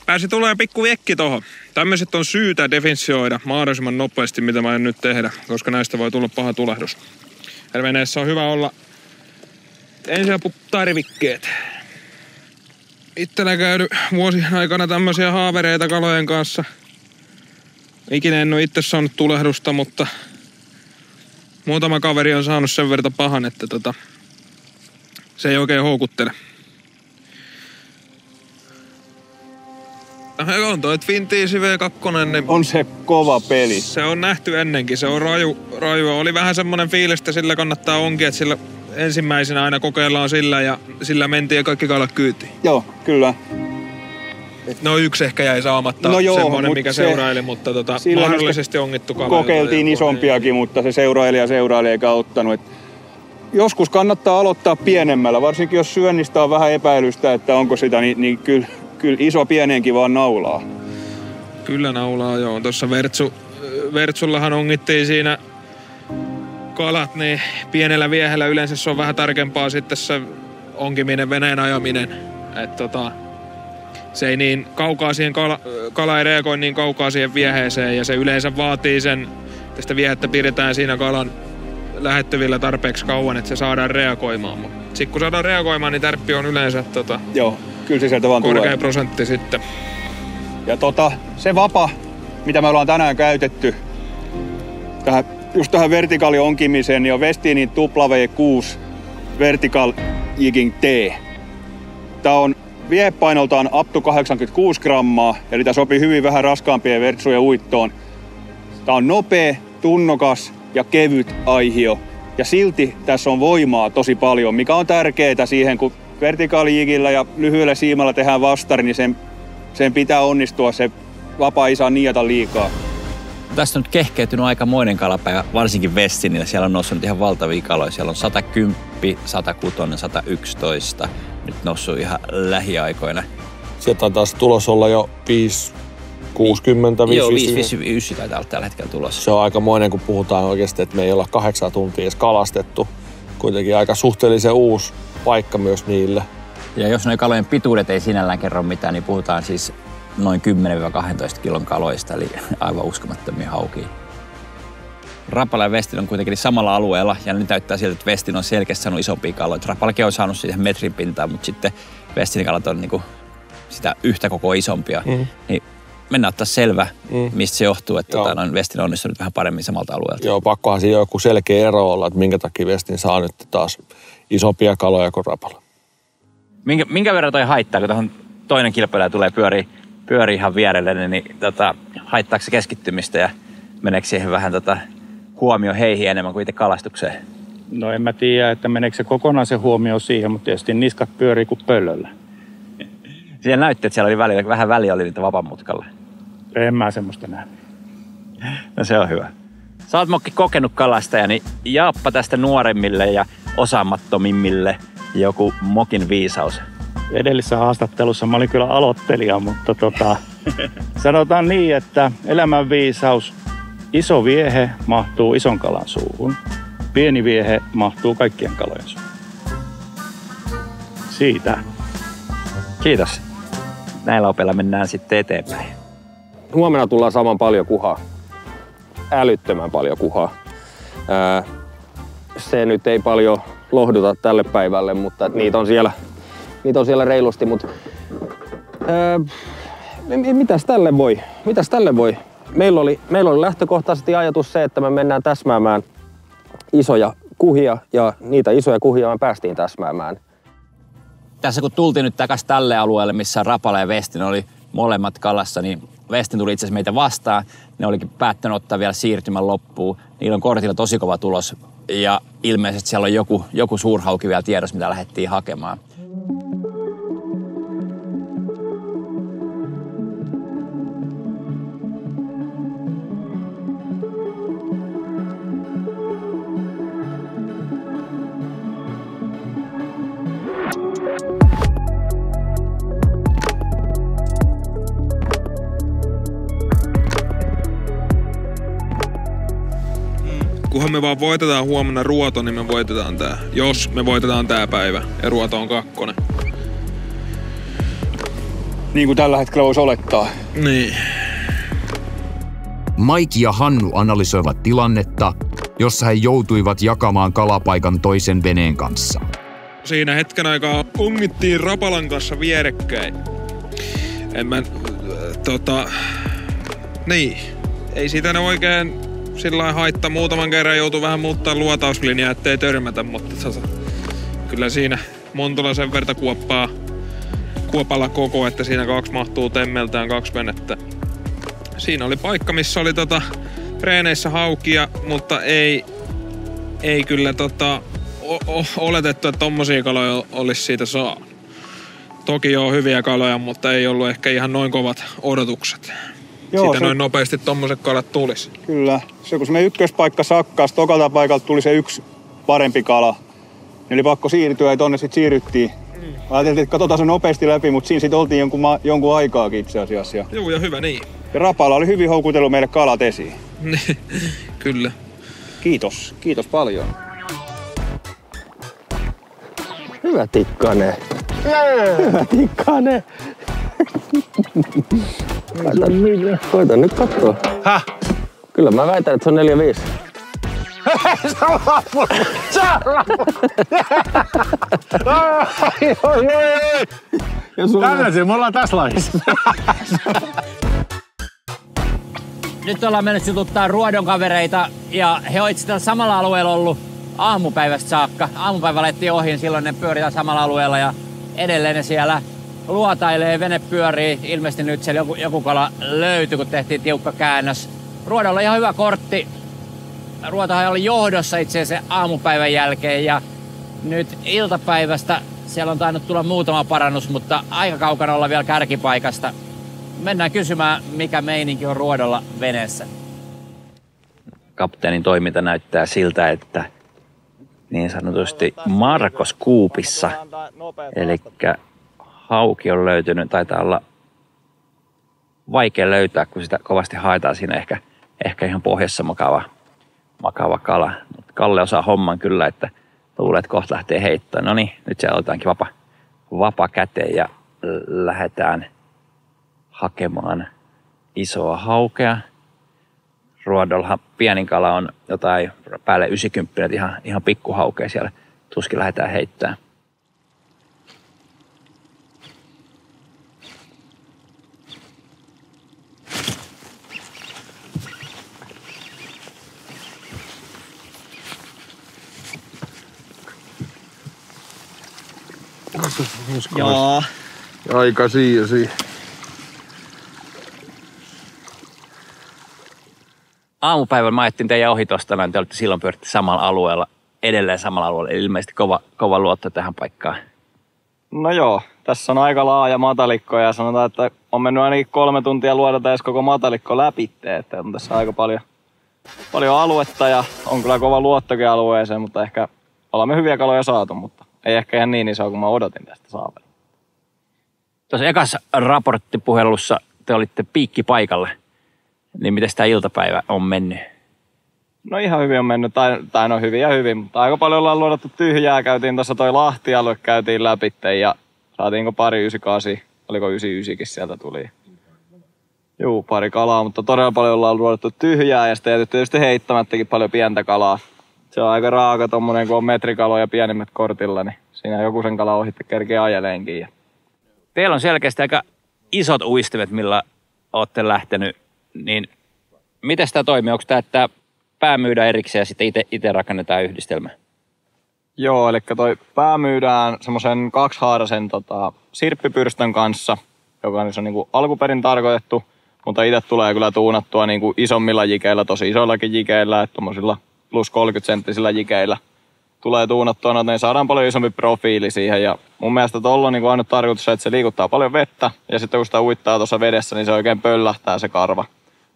Pääsi tulee pikku viekki tohon. Tämmöiset on syytä defensioida mahdollisimman nopeasti, mitä mä en nyt tehdä, koska näistä voi tulla paha tulehdus. Veneessä on hyvä olla ensiaputarvikkeet. Itsellä käydy vuosien aikana tämmöisiä haavereita kalojen kanssa. Ikinä en ole itse saanut tulehdusta, mutta muutama kaveri on saanut sen verran pahan, että se ei oikein houkuttele. On toi Twin Teesi V2, niin
on se kova peli.
Se on nähty ennenkin, se on raju. Oli vähän semmonen fiilis, että sillä kannattaa onkin, että sillä ensimmäisenä aina kokeillaan sillä ja sillä mentiin ja kaikki kalat kyytiin.
Joo, kyllä.
No yksi ehkä jäi saamatta, semmonen mikä seuraili, mutta mahdollisesti ongittu kala.
Kokeiltiin isompiakin, mutta se seurailija eikä ottanut. Joskus kannattaa aloittaa pienemmällä, varsinkin jos syönnistä on vähän epäilystä, että onko sitä, niin kyllä iso pieneenkin vaan naulaa.
Kyllä naulaa, joo. Tuossa Vertsullahan ongittiin siinä kalat, niin pienellä viehellä yleensä se on vähän tarkempaa sitten se onkiminen, veneen ajaminen. Että se ei niin kaukaa siihen, kala ei reagoi niin kaukaa siihen vieheeseen ja se yleensä vaatii sen, tästä viehettä pidetään siinä kalan lähettyvillä tarpeeksi kauan, että se saadaan reagoimaan. Sitten kun saadaan reagoimaan, niin tärppi on yleensä
joo, kyllä se sieltä vaan
korkea
tulee.
Prosentti sitten.
Ja se vapa, mitä me ollaan tänään käytetty just tähän vertikaali onkimiseen, niin on Westinin W6 Vertical Jigging T. Tää on viehepainoltaan up to 86 grammaa, eli tää sopii hyvin vähän raskaampien vertsujen uittoon. Tää on nopea, tunnokas ja kevyt aihio. Ja silti tässä on voimaa tosi paljon, mikä on tärkeää siihen, kun vertikaalijigillä ja lyhyellä siimalla tehdään vastari, niin sen pitää onnistua. Se vapaa ei saa niiata liikaa.
Tässä on nyt kehkeytynyt aikamoinen kalapäivä, varsinkin Westinillä. Siellä on noussut ihan valtavia kaloja. Siellä on 110, 106, 111. Nyt noussut ihan lähiaikoina.
Sieltä on taas tulos olla jo 560,
559 taitaa olla tällä hetkellä tulossa.
Se on aikamoinen, kun puhutaan oikeasti, että me ei olla 8 tuntia edes kalastettu. Kuitenkin aika suhteellisen uusi paikka myös niille. Ja
jos nuo kalojen pituudet ei sinällään kerro mitään, niin puhutaan siis noin 10-12 kilon kaloista, eli aivan uskomattomia haukia. Rapala ja Westin on kuitenkin samalla alueella, ja nyt näyttää siltä, että Westin on selkeästi saanut isompia kaloja. Rapalakin on saanut siihen metrin pintaa, mutta sitten Westinin kalat on niinku sitä yhtä koko isompia. Niin mennään ottaa selvä, mistä se johtuu, että Westin on onnistunut vähän paremmin samalta alueelta.
Joo, pakkohan siinä joku selkeä ero olla, että minkä takia Westin saa nyt taas isompia kaloja kuin Rapala.
Minkä verran toi haittaa, kun tuohon toinen kilpailija tulee pyörii ihan vierelle, niin haittaako se keskittymistä ja meneekö siihen vähän huomio heihin enemmän kuin itse kalastukseen?
No en mä tiedä, että meneekö se kokonaan se huomio siihen, mutta tietysti niskat pyörii kuin pöllöllä.
Siellä näytti, että siellä oli vähän väliä oli niitä vapamutkalla.
En mä semmoista näe.
No se on hyvä. Sä oot Mokki kokenut kalastaja, niin jaappa tästä nuoremmille ja osaamattomimmille joku Mokin viisaus.
Edellisessä haastattelussa mä olin kyllä aloittelija, mutta sanotaan niin, että elämän viisaus, iso viehe mahtuu ison kalan suuhun, pieni viehe mahtuu kaikkien kalojen suuhun. Siitä.
Kiitos. Näillä opeilla mennään sitten eteenpäin.
Huomenna tullaan saamaan paljon kuhaa. Älyttömän paljon kuhaa. Se nyt ei paljon lohduta tälle päivälle, mutta niitä on siellä reilusti. Mutta mitäs tälle voi? Meillä oli lähtökohtaisesti ajatus se, että me mennään täsmäämään isoja kuhia ja niitä isoja kuhia me päästiin täsmäämään.
Tässä kun tultiin nyt takaisin tälle alueelle, missä Rapala ja Westin oli molemmat kalassa, niin Westin tuli itse asiassa meitä vastaan. Ne olikin päättänyt ottaa vielä siirtymän loppuun. Niillä on kortilla tosi kova tulos ja ilmeisesti siellä on joku suurhauki vielä tiedossa, mitä lähdettiin hakemaan.
kunhan me vaan voitetaan huomenna ruoto, niin me voitetaan tää. Jos me voitetaan tää päivä ja ruoto on 2.
Niin kuin tällä hetkellä voisi olettaa.
Niin.
Mike ja Hannu analysoivat tilannetta, jossa he joutuivat jakamaan kalapaikan toisen veneen kanssa.
Siinä hetken aikaa ongittiin Rapalan kanssa vierekkäin. Niin. Ei siitä ne oikein sillä haittaa. Muutaman kerran joutuu vähän muuttaa luotauslinjaa, ettei törmätä, mutta kyllä siinä Montula sen verta kuopalla koko, että siinä 2 mahtuu temmeltään 2 venettä. Siinä oli paikka, missä oli treeneissä haukia, mutta ei kyllä oletettu, että tommosia kaloja olisi siitä saa. Toki on hyviä kaloja, mutta ei ollut ehkä ihan noin kovat odotukset.
Joo,
siitä noin nopeasti tommoset kalat tulisi.
Kyllä. Se kun se meidän ykköspaikka sakkas, tokalta paikalta tuli se 1 parempi kala. Niin oli pakko siirtyä ja tonne sit siirryttiin. Ajateltiin, että katsotaan se nopeasti läpi, mutta siinä sit oltiin jonkun aikaakin itse asiassa.
Joo, ja hyvä niin.
Ja Rapala oli hyvin houkutellut meille kalat esiin.
Kyllä.
Kiitos. Kiitos paljon.
Hyvä Tikkanen. Hyvä Tikkanen. Koitan nyt katsoa.
Häh?
Kyllä mä väitän, että se on 4-5.
Se on lappu! Se on lappu! Tällaisia me ollaan tässä lajissa.
Nyt ollaan mennyt jututtaa Ruodon kavereita ja he on itse samalla alueella ollut aamupäivästä saakka. Aamupäivä alettiin ohi, niin silloin ne pyöritään samalla alueella ja edelleen ne siellä luotailee, vene pyörii. Ilmeisesti nyt siellä joku kala löytyi, kun tehtiin tiukka käännös. Ruodolla on ihan hyvä kortti. Ruotahan oli johdossa itse asiassa aamupäivän jälkeen ja nyt iltapäivästä siellä on tainnut tulla muutama parannus, mutta aika kaukana olla vielä kärkipaikasta. Mennään kysymään, mikä meininki on Ruodolla veneessä. Kapteenin toiminta näyttää siltä, että niin sanotusti Markos kuupissa, eli hauki on löytynyt, taitaa olla vaikea löytää, kun sitä kovasti haetaan siinä ehkä ihan pohjassa makava kala. Kalle osaa homman kyllä, että luulee, että kohta lähtee heittämään. No niin, nyt se otetaankin vapa käteen ja lähdetään hakemaan isoa haukea. Ruodollahan pienin kala on jotain päälle 90, ihan pikkuhaukea siellä. Tuskin lähdetään heittämään.
Joo.
Aika siihen.
Aamupäivällä mä ajattelin teidän ohi tuosta, te olitte silloin pyöritte samalla alueella, edelleen samalla alueella. Ilmeisesti kova luotto tähän paikkaan.
No joo, tässä on aika laaja matalikko ja sanotaan, että on mennyt ainakin 3 tuntia luodata edes koko matalikko läpi, että on tässä aika paljon aluetta ja on kyllä kova luottokin alueeseen, mutta ehkä olemme hyviä kaloja saatu, mutta ei ehkä ihan niin iso kuin mä odotin tästä saapelta.
Tuossa ekassa raporttipuhelussa te olitte piikkipaikalle, niin miten tämä iltapäivä on mennyt?
No ihan hyvin on mennyt, tai no hyvin ja hyvin, mutta aika paljon ollaan luodattu tyhjää. Käytiin tuossa toi Lahti-alue, käytiin läpi ja saatiinko pari 98, oliko 99kin sieltä tuli. Juu, pari kalaa, mutta todella paljon ollaan luodattu tyhjää ja sitten tietysti heittämättäkin paljon pientä kalaa. Se on aika raaka tommonen, kun on metrikaloja pienimmät kortilla, niin siinä joku sen kala ohitte kerkeä ajeleenkin.
Teillä on selkeästi aika isot uistimet, millä olette lähtenyt, niin miten tämä toimii? Onko tämä, että pää myydään erikseen ja sitten itse rakennetaan yhdistelmä?
Joo, eli toi pää myydään semmoisen 2-haarasen sirppipyrstön kanssa, joka on niinku alkuperin tarkoitettu, mutta itse tulee kyllä tuunattua niinku isommilla jikeillä, tosi isoillakin jikeillä, että tommosilla plus 30-senttisillä jikeillä tulee tuunattua, niin saadaan paljon isompi profiili siihen. Ja mun mielestä tuolla on niin ainut tarkoitus, että se liikuttaa paljon vettä. Ja sitten kun sitä uittaa tuossa vedessä, niin se oikein pöllähtää se karva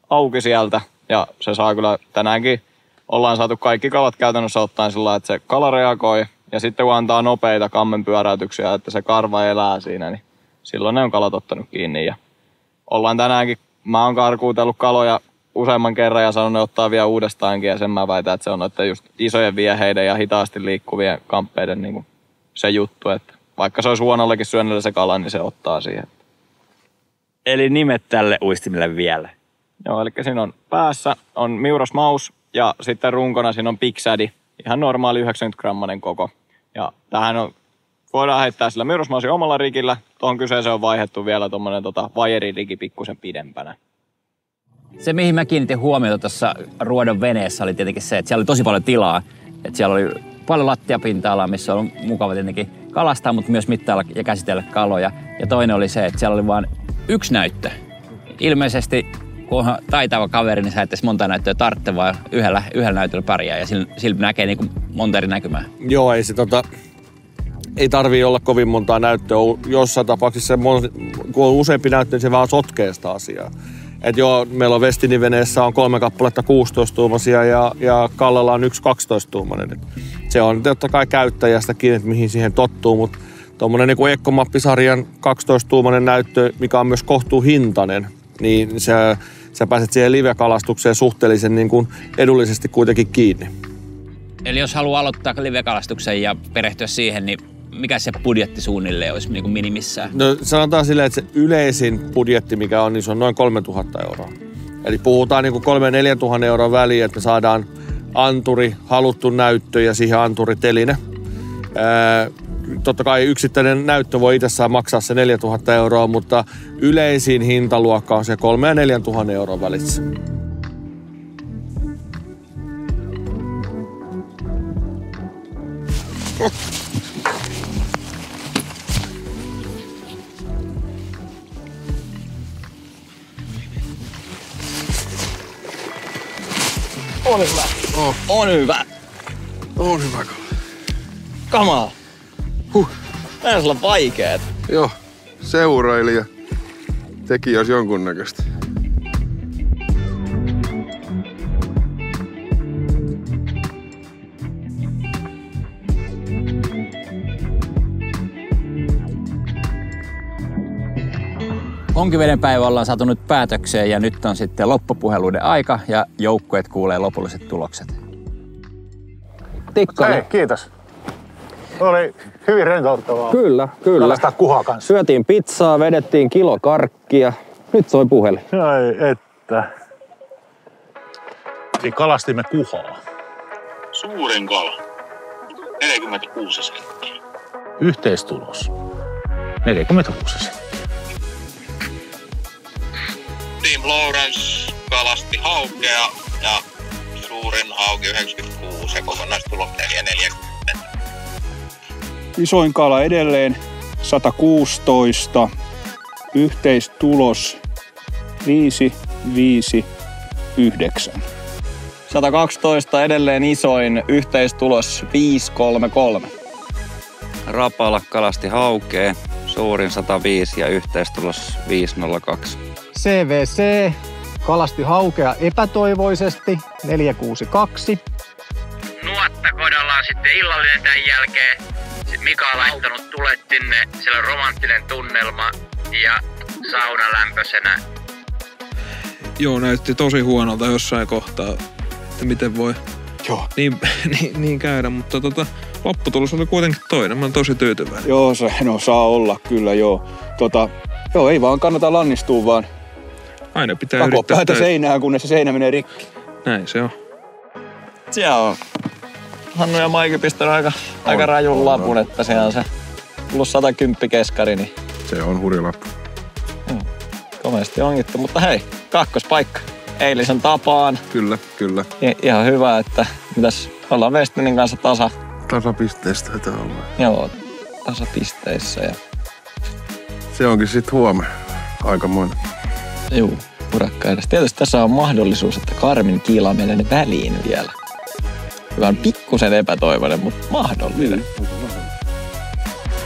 auki sieltä. Ja se saa kyllä, tänäänkin ollaan saatu kaikki kalat käytännössä ottaen sillä, että se kala reagoi. Ja sitten kun antaa nopeita kammenpyöräytyksiä, että se karva elää siinä, niin silloin ne on kalat ottanut kiinni. Ja ollaan tänäänkin, mä oon karkuutellut kaloja useamman kerran ja sanonut, että ne ottaa vielä uudestaankin. Ja sen mä väitän, että se on noiden just isojen vieheiden ja hitaasti liikkuvien kamppeiden niin kuin se juttu. Että vaikka se olisi huonollekin syönnöllä se kala, niin se ottaa siihen.
Eli nimet tälle uistimelle vielä.
Joo, eli siinä on päässä on Miuros Maus ja sitten runkona siinä on Big Saddy. Ihan normaali 90-grammanen koko. Ja tähän voidaan heittää sillä Miuros Mausin omalla rigillä. Tuohon kyseeseen on vaihdettu vielä tuommoinen vajeririgi pikkusen pidempänä.
Se, mihin mä kiinnitin huomiota tuossa Ruodon veneessä, oli tietenkin se, että siellä oli tosi paljon tilaa. Että siellä oli paljon lattiapinta-alaa, missä on mukava tietenkin kalastaa, mutta myös mittailla ja käsitellä kaloja. Ja toinen oli se, että siellä oli vain yksi näyttö. Ilmeisesti, kun on taitava kaveri, niin sä et edes monta näyttöä tarvitse, vaan yhdellä näytöllä pärjää. Ja sillä näkee niin kuin monta eri näkymää.
Joo, ei tarvii olla kovin montaa näyttöä. Jossain tapauksessa, kun on useampi näyttö, niin se vähän sotkee sitä asiaa. Et joo, meillä on Westinin veneessä on 3 kappaletta 16-tuumaisia ja Kallalla on 1 12-tuumainen. Se on totta kai käyttäjästä kiinni, että mihin siihen tottuu, mutta tuommoinen niin kuin Ekkomappisarjan 12-tuumainen näyttö, mikä on myös kohtuuhintainen, niin sä pääset siihen live-kalastukseen suhteellisen niin kuin edullisesti kuitenkin kiinni.
Eli jos haluaa aloittaa live-kalastuksen ja perehtyä siihen, niin mikä se budjetti suunnilleen olisi niin kuin minimissään?
No sanotaan silleen, että se yleisin budjetti, mikä on, niin se on noin 3 000 euroa. Eli puhutaan niin kuin 3 000–4 000 euroa väliin, että me saadaan anturi, haluttu näyttö ja siihen anturiteline. Totta kai yksittäinen näyttö voi itsessään maksaa se 4 000 euroa, mutta yleisin hintaluokka on se 3 000 ja 4 000 euroa välissä.
On hyvä. On hyvä.
On hyvä.
Kamaa. Tää on vaikeet.
Joo, seurailija teki jos jonkunnäköistä.
Onkiveden päivä ollaan saatu nyt päätökseen ja nyt on sitten loppupuheluiden aika ja joukkueet kuulee lopulliset tulokset.
Tikkanen. Hei, kiitos. Oli hyvin rentouttavaa.
Kyllä.
Kalastaa kuhaa kanssa.
Syötiin pizzaa, vedettiin kilo karkkia. Nyt soi puhelin.
Ai että. Siinä kalastimme kuhaa.
Suurin kala. 46 senttiä.
Yhteistulos. 46 senttiä.
Team Lawrence kalasti haukea ja suurin hauki 96 ja kokonaistulos 440.
Isoin kala edelleen 116, yhteistulos 559.
112 edelleen isoin, yhteistulos 533.
Rapala kalasti haukea, suurin 105 ja yhteistulos 502.
CVC kalasti haukea epätoivoisesti 462.
Nuottakodolla on sitten illallinen tämän jälkeen. Sitten Mika on laittanut tulet sinne, siellä on romanttinen tunnelma ja sauna lämpöisenä.
Joo, näytti tosi huonolta jossain kohtaa, että miten voi niin käydä, mutta lopputulos oli kuitenkin toinen. Mä oon tosi tyytyväinen.
Joo, saa olla kyllä, joo. Joo, ei vaan kannata lannistua, vaan
aina pitää yrittää
päätä seinään, kunnes se seinä menee rikki.
Näin se on.
Siellä on Hannu ja Maiki pistänyt aika rajun lapun, että siellä on se plus 110 keskari. Niin
se on hurja lappu.
Komeasti ongittu, mutta hei, kakkospaikka. Eilisen tapaan.
Kyllä.
Ihan hyvä, että mitäs ollaan Westinin kanssa
tasapisteistä taitaa olla.
Joo, tasapisteissä. Ja
se onkin sitten huomenna aikamoinen.
Juu, urakka edes. Tietysti tässä on mahdollisuus, että Karmin kiilaa meidän väliin vielä. Joka on pikkusen epätoivoinen, mutta mahdollinen.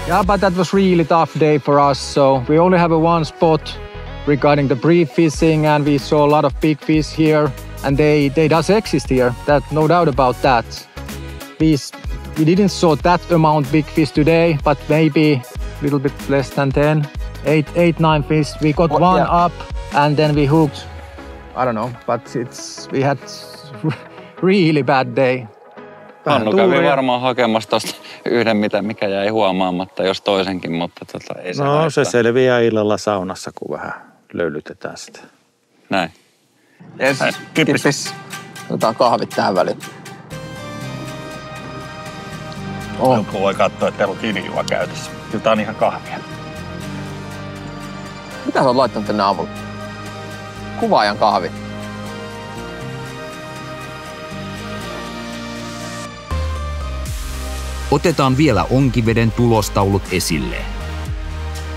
Yeah, but that was really tough day for us. So we only have one spot regarding the brief fishing, and we saw a lot of big fish here, and they does exist here. That no doubt about that. We didn't saw that amount big fish today, but maybe a little bit less than 10, 8, 9 fish. We got one up, and then we hooked I don't know, but we had really bad day.
Hannu kävi varmaan hakemassa tosta yhden, mikä jäi huomaamatta, jos toisenkin, mutta ei se haittaa.
Se selviää illalla saunassa, kun vähän löylytetään sitä.
Näin.
Yes. Kippis. Otetaan kahvit tähän väliin.
Joku voi katsoa, että teillä on kiinnijuva käytössä. Kyllä tää on ihan kahvia.
Mitä sä oot laittanut tänne aamulla? Kuvaajan kahvi.
Otetaan vielä onkiveden tulostaulut esille.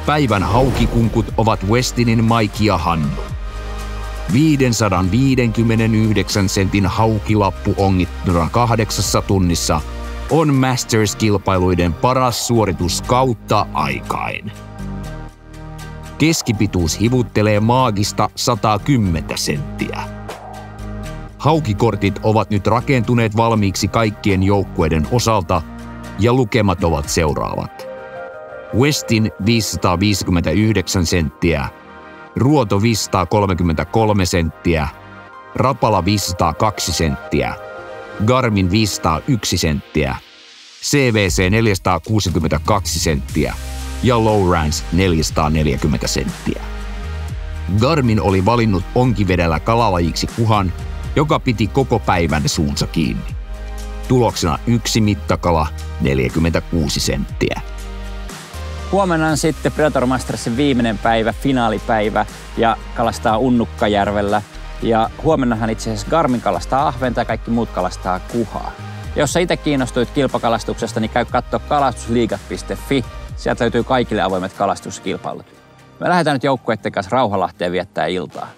Päivän haukikunkut ovat Westinin Mike ja Hannu. 559 sentin haukilappu ongittuna 8 tunnissa on Masters-kilpailuiden paras suoritus kautta aikain. Keskipituus hivuttelee maagista 110 senttiä. Haukikortit ovat nyt rakentuneet valmiiksi kaikkien joukkueiden osalta ja lukemat ovat seuraavat. Westin 559 senttiä, Ruoto 533 senttiä, Rapala 502 senttiä, Garmin 501 senttiä, CVC 462 senttiä ja Lowrance 440 senttiä. Garmin oli valinnut onkivedellä kalalajiksi kuhan, joka piti koko päivän suunsa kiinni. Tuloksena 1 mittakala 46 senttiä.
Huomenna on sitten Predator Mastersin viimeinen päivä, finaalipäivä ja kalastaa Unnukkajärvellä. Ja huomennahan itse asiassa Garmin kalastaa ahventa ja kaikki muut kalastaa kuhaa. Ja jos sä itse kiinnostuit kilpakalastuksesta, niin käy katsoa kalastusliigat.fi. Sieltä löytyy kaikille avoimet kalastuskilpailut. Me lähdetään nyt joukkueiden kanssa Rauhalahteen viettää iltaa.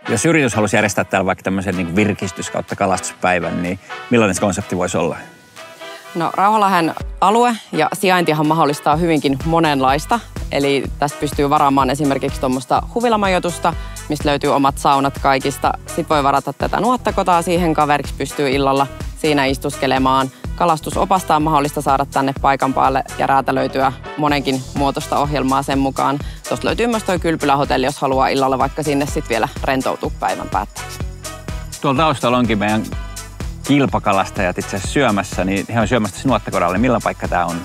Jos yritys halusi järjestää täällä vaikka tämmöisen niin virkistys- kautta kalastuspäivän, niin millainen se konsepti voisi olla?
No Rauhalahden alue ja sijaintihan mahdollistaa hyvinkin monenlaista. Eli tästä pystyy varaamaan esimerkiksi tuommoista huvilamajoitusta, mistä löytyy omat saunat kaikista. Sitten voi varata tätä nuottakotaa siihen kaveriksi, pystyy illalla siinä istuskelemaan. Kalastusopasta on mahdollista saada tänne paikan päälle ja räätälöityä monenkin muotoista ohjelmaa sen mukaan. Tuosta löytyy myös tuo Kylpylähotelli, jos haluaa illalla vaikka sinne sitten vielä rentoutua päivän päätteeksi.
Tuolla taustalla onkin meidän kilpakalastajat itse asiassa syömässä, niin he on syömässä nuottakodalle. Millä paikka tämä on?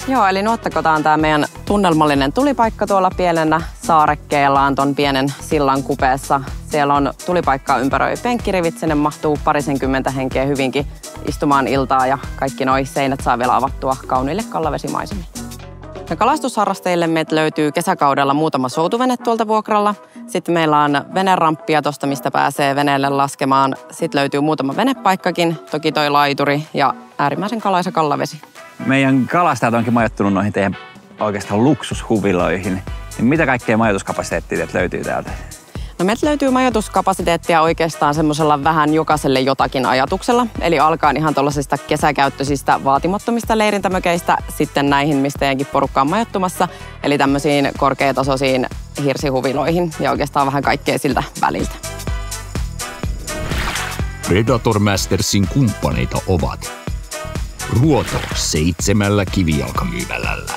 Joo, eli nuottakota on tämä meidän tunnelmallinen tulipaikka tuolla pienenä saarekkeellaan ton pienen sillan kupeessa. Siellä on tulipaikkaa ympäröi penkkirivit, sinne mahtuu 20 henkeä hyvinkin istumaan iltaa ja kaikki noi seinät saa vielä avattua kauniille kallavesimaisemille. Ja kalastusharrastajille meiltä löytyy kesäkaudella muutama soutuvene tuolta vuokralla. Sitten meillä on veneramppia tuosta, mistä pääsee veneelle laskemaan. Sitten löytyy muutama venepaikkakin, toki toi laituri ja äärimmäisen kalaisa kallavesi.
Meidän kalastajat onkin majoittunut noihin teidän oikeastaan luksushuviloihin. Niin mitä kaikkea majoituskapasiteettia löytyy täältä?
No meiltä löytyy majoituskapasiteettia oikeastaan semmoisella vähän jokaiselle jotakin ajatuksella. Eli alkaen ihan tuollaisista kesäkäyttöisistä vaatimattomista leirintämökeistä sitten näihin, mistä teidänkin porukka on majoittumassa. Eli tämmöisiin korkeatasoisiin hirsihuviloihin ja oikeastaan vähän kaikkea siltä väliltä.
Predator Mastersin kumppaneita ovat Ruoto 7 kivijalkamyymälällä,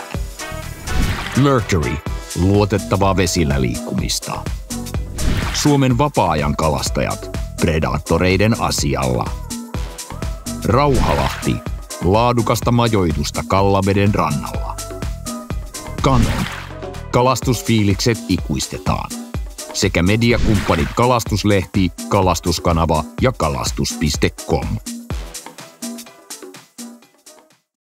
Mercury, luotettavaa vesillä liikkumista, Suomen vapaa-ajan kalastajat Predatoreiden asialla, Rauhalahti, laadukasta majoitusta Kallaveden rannalla, Canon, kalastusfiilikset ikuistetaan, sekä mediakumppanit Kalastuslehti, Kalastuskanava ja kalastus.com.